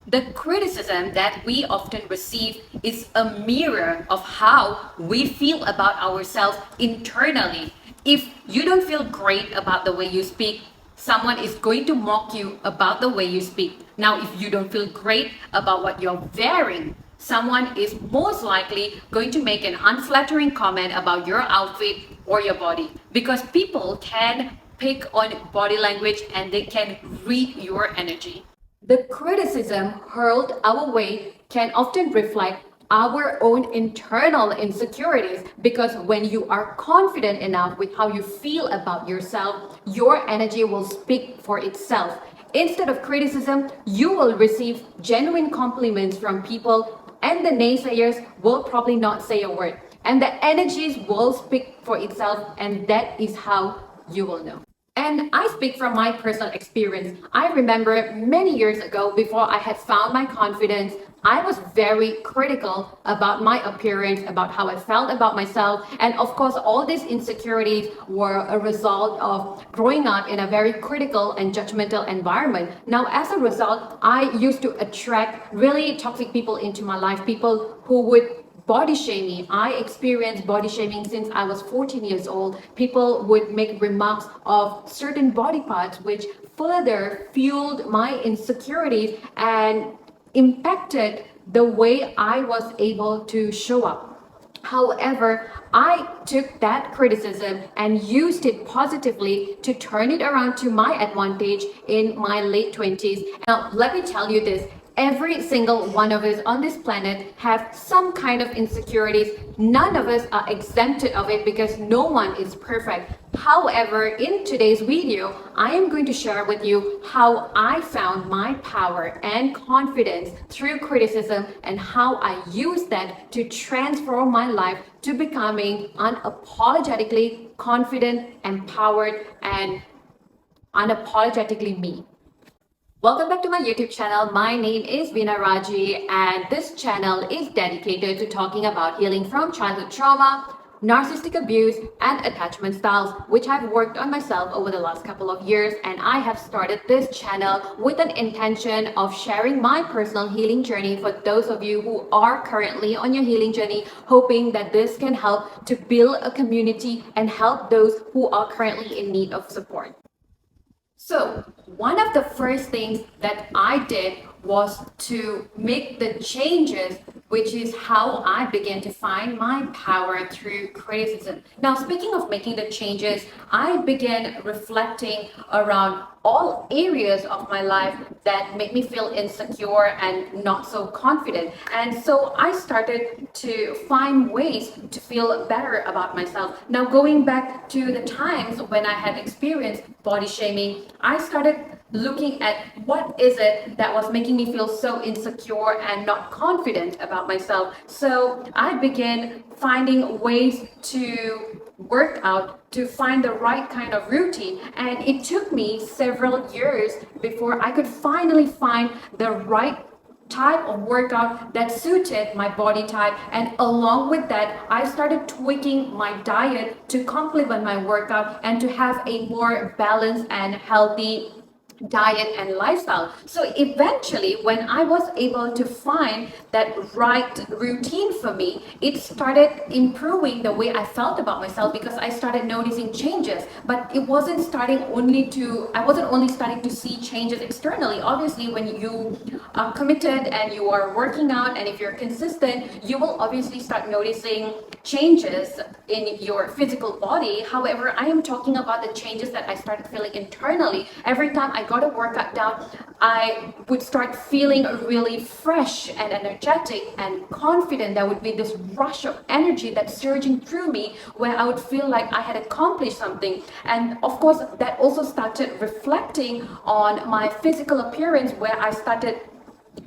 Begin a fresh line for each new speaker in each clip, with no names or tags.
The criticism that we often receive is a mirror of how we feel about ourselves internally. If you don't feel great about the way you speak, someone is going to mock you about the way you speak. Now, if you don't feel great about what you're wearing, someone is most likely going to make an unflattering comment about your outfit or your body, because people can pick on body language and they can read your energy. The criticism hurled our way can often reflect our own internal insecurities, because when you are confident enough with how you feel about yourself, your energy will speak for itself. Instead of criticism, you will receive genuine compliments from people, and the naysayers will probably not say a word. And the energies will speak for itself, and that is how you will know. And I speak from my personal experience. I remember many years ago, before I had found my confidence, I was very critical about my appearance, about how I felt about myself. And of course, all these insecurities were a result of growing up in a very critical and judgmental environment. Now, as a result, I used to attract really toxic people into my life, people who would body shaming. I experienced body shaming since I was 14 years old. People would make remarks of certain body parts, which further fueled my insecurities and impacted the way I was able to show up. However, I took that criticism and used it positively to turn it around to my advantage in my late 20s. Now, let me tell you this. Every single one of us on this planet have some kind of insecurities. None of us are exempted of it because no one is perfect. However, in today's video, I am going to share with you how I found my power and confidence through criticism and how I use that to transform my life to becoming unapologetically confident, empowered, and unapologetically me. Welcome back to my YouTube channel. My name is Veena Raji, and this channel is dedicated to talking about healing from childhood trauma, narcissistic abuse, and attachment styles, which I've worked on myself over the last couple of years. And I have started this channel with an intention of sharing my personal healing journey for those of you who are currently on your healing journey, hoping that this can help to build a community and help those who are currently in need of support. So, one of the first things that I did was to make the changes, which is how I began to find my power through criticism. Now, speaking of making the changes, I began reflecting around all areas of my life that made me feel insecure and not so confident. And so I started to find ways to feel better about myself. Now, going back to the times when I had experienced body shaming, I started looking at what is it that was making me feel so insecure and not confident about myself. So I began finding ways to work out, to find the right kind of routine, and it took me several years before I could finally find the right type of workout that suited my body type. And along with that, I started tweaking my diet to complement my workout and to have a more balanced and healthy diet and lifestyle. So eventually, when I was able to find that right routine for me, it started improving the way I felt about myself, because I started noticing changes. But it wasn't starting I wasn't only starting to see changes externally. Obviously, when you are committed and you are working out, and if you're consistent, you will obviously start noticing changes in your physical body. However, I am talking about the changes that I started feeling internally. Every time I got a workout down, I would start feeling really fresh and energetic and confident. There would be this rush of energy that's surging through me, where I would feel like I had accomplished something. And of course, that also started reflecting on my physical appearance, where I started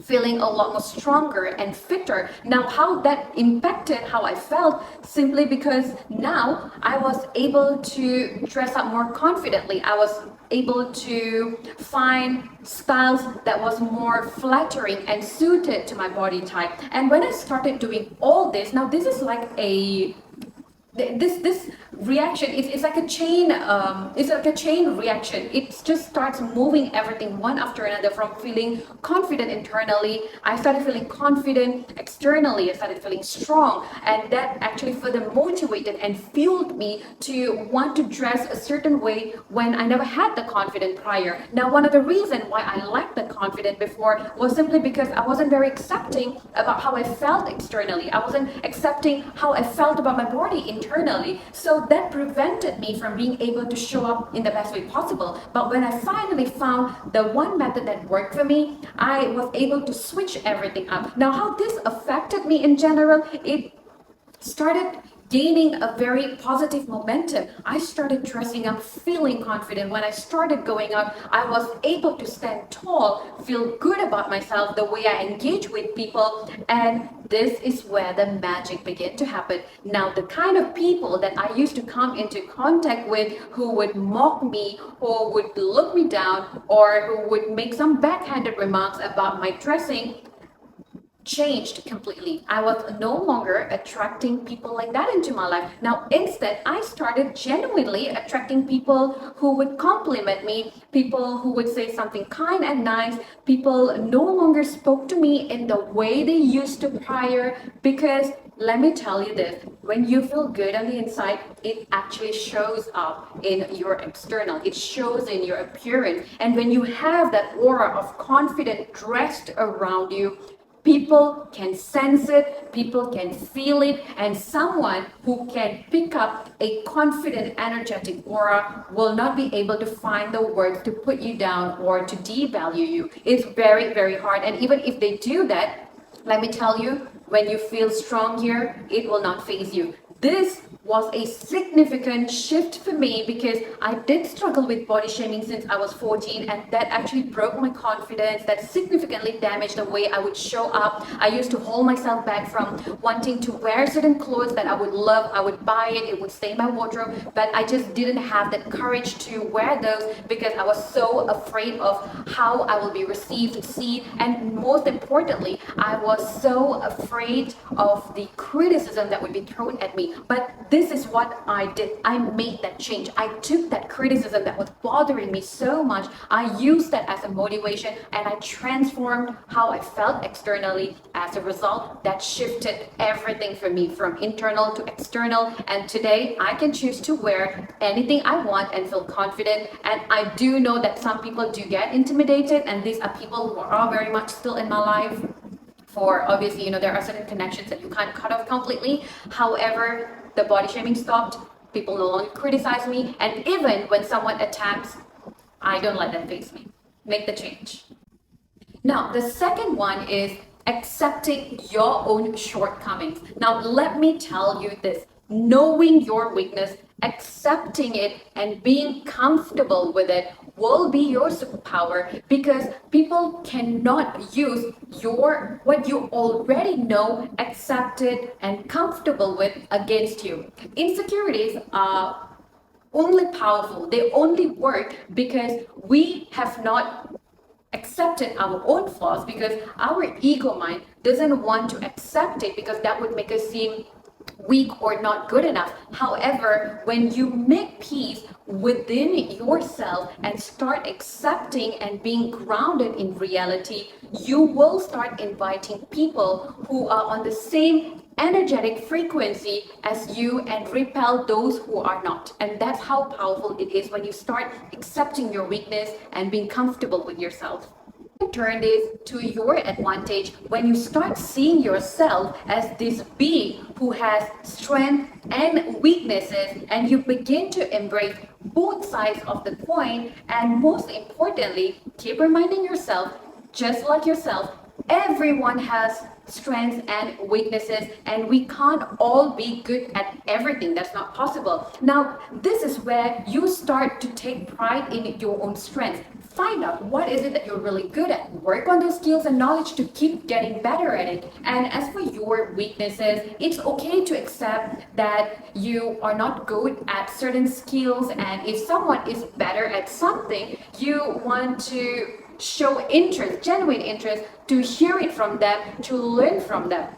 feeling a lot more stronger and fitter. Now, how that impacted how I felt, simply because now I was able to dress up more confidently. I was able to find styles that was more flattering and suited to my body type. And when I started doing all this, now this is like this reaction. It's like a chain. It's like a chain reaction. It just starts moving everything one after another. From feeling confident internally, I started feeling confident externally. I started feeling strong, and that actually further motivated and fueled me to want to dress a certain way when I never had the confidence prior. Now, one of the reasons why I lacked the confidence before was simply because I wasn't very accepting about how I felt externally. I wasn't accepting how I felt about my body internally. So that prevented me from being able to show up in the best way possible. But when I finally found the one method that worked for me, I was able to switch everything up. Now, how this affected me in general, it started gaining a very positive momentum. I started dressing up feeling confident. When I started going out, I was able to stand tall, feel good about myself, the way I engage with people, and this is where the magic began to happen. Now, the kind of people that I used to come into contact with who would mock me, who would look me down, or who would make some backhanded remarks about my dressing, changed completely. I was no longer attracting people like that into my life. Now, instead, I started genuinely attracting people who would compliment me, people who would say something kind and nice. People no longer spoke to me in the way they used to prior, because let me tell you this, when you feel good on the inside, it actually shows up in your external. It shows in your appearance. And when you have that aura of confidence dressed around you, people can sense it, people can feel it, and someone who can pick up a confident, energetic aura will not be able to find the words to put you down or to devalue you. It's very, very hard. And even if they do that, let me tell you, when you feel strong here, it will not faze you. This was a significant shift for me because I did struggle with body shaming since I was 14, and that actually broke my confidence. That significantly damaged the way I would show up. I used to hold myself back from wanting to wear certain clothes that I would love. I would buy it would stay in my wardrobe, but I just didn't have that courage to wear those because I was so afraid of how I will be received, seen, and most importantly, I was so afraid of the criticism that would be thrown at me. But this is what I did. I made that change. I took that criticism that was bothering me so much. I used that as a motivation, and I transformed how I felt externally. As a result, that shifted everything for me from internal to external. And today I can choose to wear anything I want and feel confident. And I do know that some people do get intimidated, and these are people who are very much still in my life. For obviously, there are certain connections that you can't cut off completely. However, the body shaming stopped. People no longer criticize me. And even when someone attacks, I don't let them face me. Make the change. Now, the second one is accepting your own shortcomings. Now, let me tell you this. Knowing your weakness, accepting it, and being comfortable with it will be your superpower, because people cannot use what you already know, accepted, and comfortable with against you. Insecurities are only powerful. They only work because we have not accepted our own flaws, because our ego mind doesn't want to accept it, because that would make us seem weak or not good enough. However, when you make peace within yourself and start accepting and being grounded in reality, you will start inviting people who are on the same energetic frequency as you and repel those who are not. And that's how powerful it is when you start accepting your weakness and being comfortable with yourself. Turn this to your advantage when you start seeing yourself as this being who has strength and weaknesses, and you begin to embrace both sides of the coin. And most importantly, keep reminding yourself, just like yourself, everyone has strengths and weaknesses, and we can't all be good at everything. That's not possible. Now, this is where you start to take pride in your own strengths. Find out what is it that you're really good at. Work on those skills and knowledge to keep getting better at it. And as for your weaknesses, it's okay to accept that you are not good at certain skills, and if someone is better at something, you want to show interest, genuine interest, to hear it from them, to learn from them.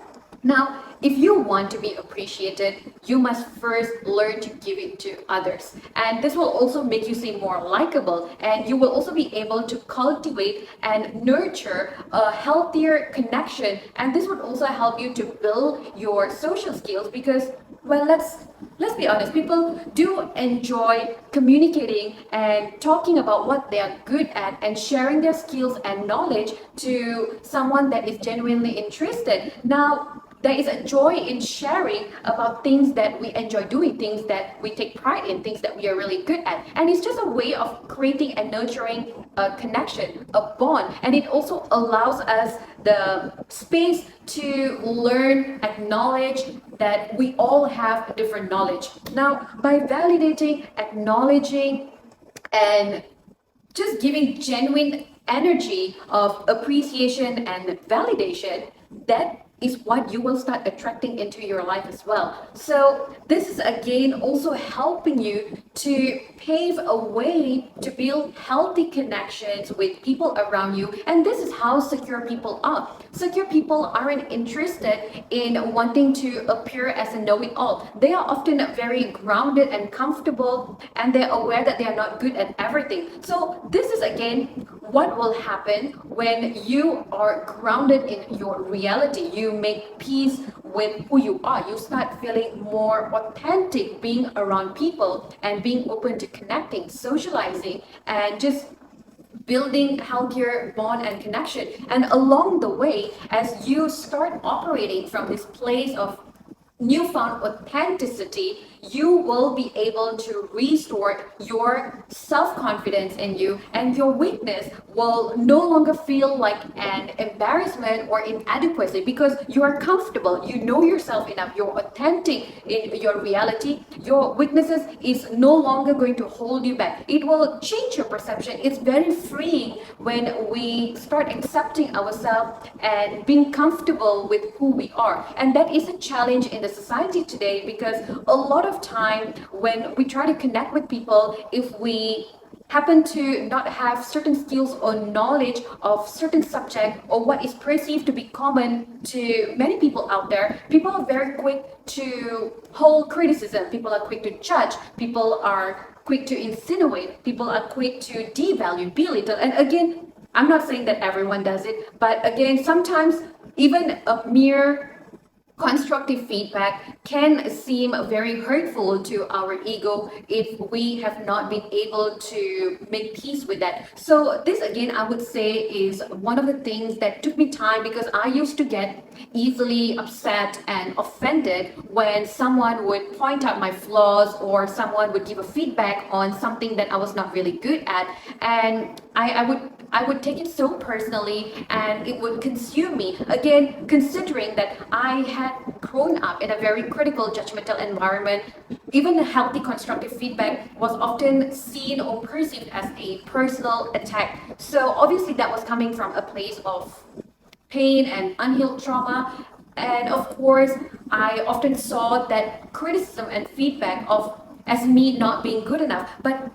Now, if you want to be appreciated, you must first learn to give it to others. And this will also make you seem more likable, and you will also be able to cultivate and nurture a healthier connection. And this would also help you to build your social skills because, well, let's be honest, people do enjoy communicating and talking about what they are good at and sharing their skills and knowledge to someone that is genuinely interested. Now, there is a joy in sharing about things that we enjoy doing, things that we take pride in, things that we are really good at. And it's just a way of creating and nurturing a connection, a bond. And it also allows us the space to learn, acknowledge that we all have different knowledge. Now, by validating, acknowledging, and just giving genuine energy of appreciation and validation, that is what you will start attracting into your life as well. So this is again also helping you to pave a way to build healthy connections with people around you. And this is how secure people are. Secure people aren't interested in wanting to appear as a know-it-all. They are often very grounded and comfortable, and they're aware that they are not good at everything. So this is again what will happen when you are grounded in your reality. You make peace with who you are. You start feeling more authentic being around people and being open to connecting, socializing, and just building healthier bond and connection. And along the way, as you start operating from this place of newfound authenticity, you will be able to restore your self-confidence in you, and your weakness will no longer feel like an embarrassment or inadequacy because you are comfortable, you know yourself enough, you're authentic in your reality. Your weaknesses is no longer going to hold you back. It will change your perception. It's very freeing when we start accepting ourselves and being comfortable with who we are. And that is a challenge in the society today because a lot of time when we try to connect with people, if we happen to not have certain skills or knowledge of certain subject or what is perceived to be common to many people out there, people are very quick to hold criticism, people are quick to judge, people are quick to insinuate, people are quick to devalue, belittle. And again, I'm not saying that everyone does it, but again, sometimes even a mere constructive feedback can seem very hurtful to our ego if we have not been able to make peace with that. So this again, I would say, is one of the things that took me time because I used to get easily upset and offended when someone would point out my flaws or someone would give a feedback on something that I was not really good at, and I would take it so personally and it would consume me. Again, considering that I had grown up in a very critical, judgmental environment, even a healthy constructive feedback was often seen or perceived as a personal attack. So obviously that was coming from a place of pain and unhealed trauma. And of course, I often saw that criticism and feedback of as me not being good enough. But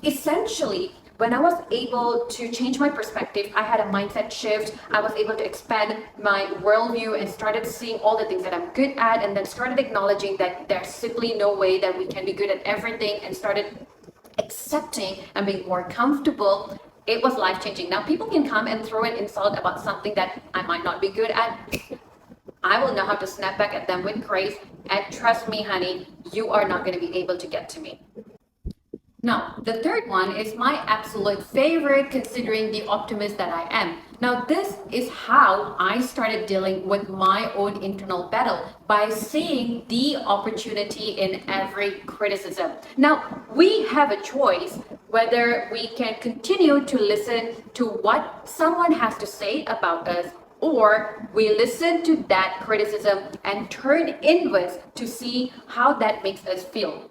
essentially, when I was able to change my perspective, I had a mindset shift. I was able to expand my worldview and started seeing all the things that I'm good at, and then started acknowledging that there's simply no way that we can be good at everything, and started accepting and being more comfortable. It was life changing. Now, people can come and throw an insult about something that I might not be good at. I will know how to snap back at them with grace, and trust me, honey, you are not going to be able to get to me. Now, the third one is my absolute favorite considering the optimist that I am. Now, this is how I started dealing with my own internal battle by seeing the opportunity in every criticism. Now, we have a choice whether we can continue to listen to what someone has to say about us, or we listen to that criticism and turn inwards to see how that makes us feel.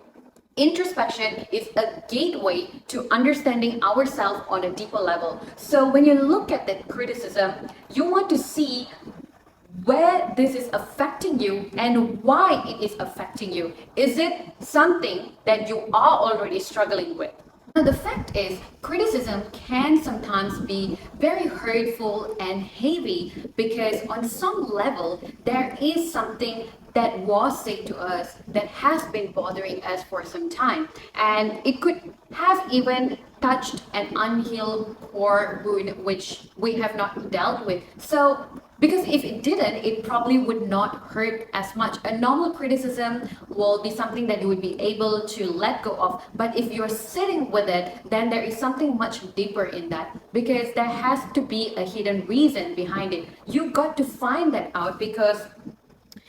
Introspection is a gateway to understanding ourselves on a deeper level. So when you look at that criticism, you want to see where this is affecting you and why it is affecting you. Is it something that you are already struggling with? Now, the fact is, criticism can sometimes be very hurtful and heavy because, on some level, there is something that was said to us that has been bothering us for some time, and it could have even touched an unhealed core wound which we have not dealt with. So, because if it didn't, it probably would not hurt as much. A normal criticism will be something that you would be able to let go of. But if you're sitting with it, then there is something much deeper in that, because there has to be a hidden reason behind it. You got to find that out, because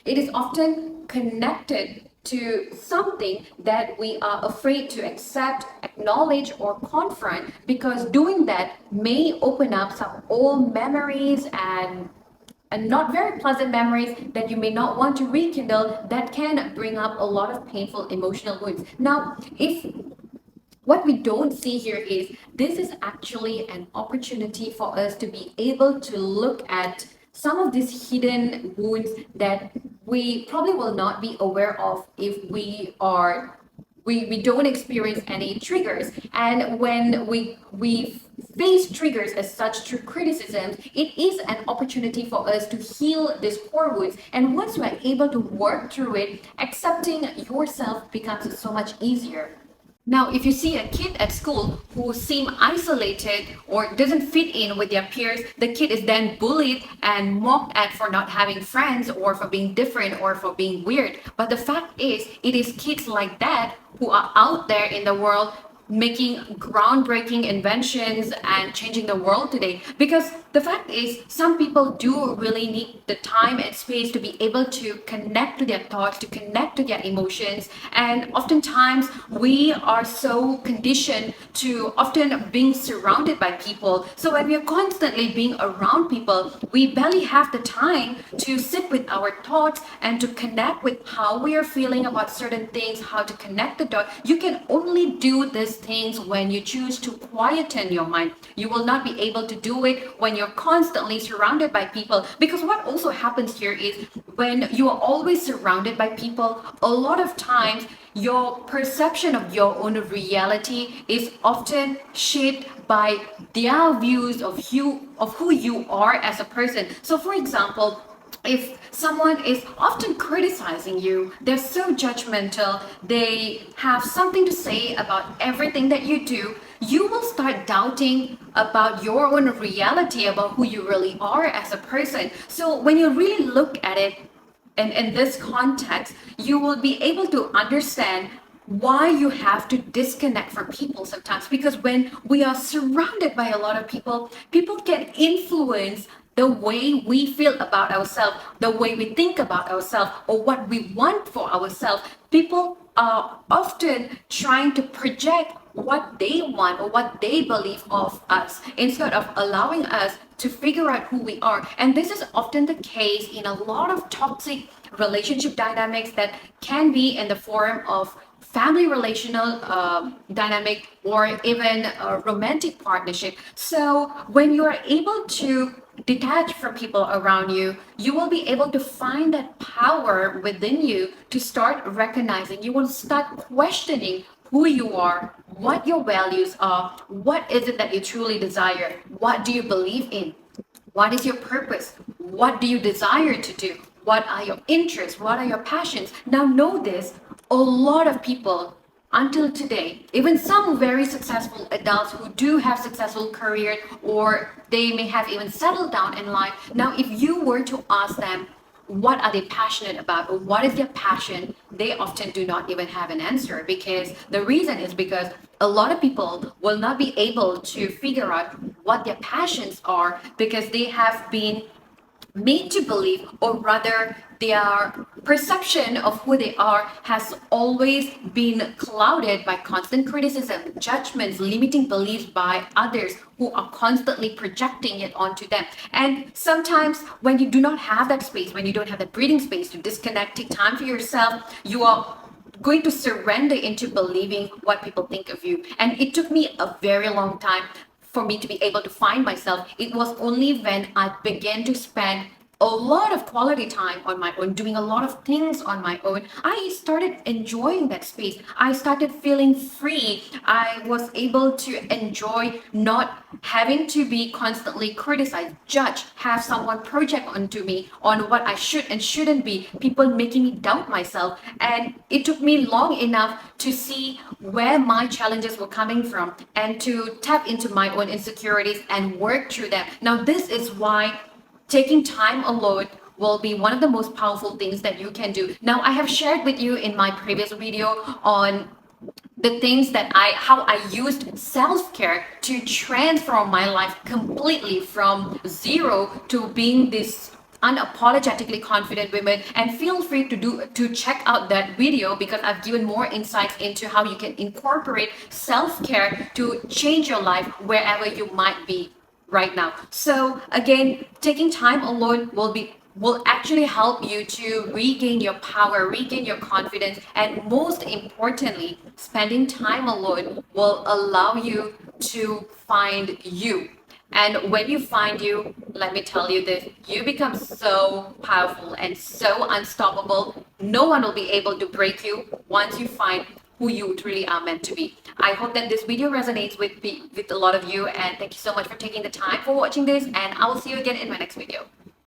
it is often connected to something that we are afraid to accept, acknowledge, or confront, because doing that may open up some old memories and not very pleasant memories that you may not want to rekindle, that can bring up a lot of painful emotional wounds. Now, if what we don't see here is, this is actually an opportunity for us to be able to look at some of these hidden wounds that we probably will not be aware of if we don't experience any triggers. And when we face triggers as such through criticisms, it is an opportunity for us to heal these core wounds. And once you are able to work through it, accepting yourself becomes so much easier. Now, if you see a kid at school who seem isolated or doesn't fit in with their peers, the kid is then bullied and mocked at for not having friends or for being different or for being weird. But the fact is, it is kids like that who are out there in the world making groundbreaking inventions and changing the world today. Because the fact is, some people do really need the time and space to be able to connect to their thoughts, to connect to their emotions. And oftentimes we are so conditioned to often being surrounded by people. So when we are constantly being around people, we barely have the time to sit with our thoughts and to connect with how we are feeling about certain things, how to connect the dots. You can only do these things when you choose to quieten your mind. You will not be able to do it when you're constantly surrounded by people. Because what also happens here is, when you are always surrounded by people, a lot of times your perception of your own reality is often shaped by their views of who you are as a person. So for example, if someone is often criticizing you, they're so judgmental, they have something to say about everything that you do, you will start doubting about your own reality, about who you really are as a person. So when you really look at it in this context, you will be able to understand why you have to disconnect from people sometimes. Because when we are surrounded by a lot of people, people can influence the way we feel about ourselves, the way we think about ourselves, or what we want for ourselves. People are often trying to project what they want or what they believe of us, instead of allowing us to figure out who we are. And this is often the case in a lot of toxic relationship dynamics that can be in the form of family relational dynamic, or even a romantic partnership. So when you are able to detach from people around you, you will be able to find that power within you to start recognizing. You will start questioning who you are, what your values are, what is it that you truly desire, what do you believe in, what is your purpose, what do you desire to do, what are your interests, what are your passions. Now know this, a lot of people until today, even some very successful adults who do have successful careers, or they may have even settled down in life. Now, if you were to ask them, what are they passionate about, or what is their passion, they often do not even have an answer. Because the reason is because a lot of people will not be able to figure out what their passions are, because they have been made to believe, or rather their perception of who they are has always been clouded by constant criticism, judgments, limiting beliefs by others who are constantly projecting it onto them. And sometimes when you do not have that space, when you don't have that breathing space to disconnect, take time for yourself, you are going to surrender into believing what people think of you. And it took me a very long time for me to be able to find myself. It was only when I began to spend a lot of quality time on my own, doing a lot of things on my own, I started enjoying that space. I started feeling free. I was able to enjoy not having to be constantly criticized, judged, have someone project onto me on what I should and shouldn't be, people making me doubt myself. And it took me long enough to see where my challenges were coming from and to tap into my own insecurities and work through them. Now, this is why taking time alone will be one of the most powerful things that you can do. Now, I have shared with you in my previous video on the things that how I used self-care to transform my life completely from zero to being this unapologetically confident women. And feel free to check out that video because I've given more insights into how you can incorporate self-care to change your life wherever you might be right now. So again, taking time alone will actually help you to regain your power, regain your confidence, and most importantly, spending time alone will allow you to find you. And when you find you, let me tell you this, you become so powerful and so unstoppable. No one will be able to break you once you find who you truly are meant to be. I hope that this video resonates with a lot of you, and thank you so much for taking the time for watching this, and I will see you again in my next video.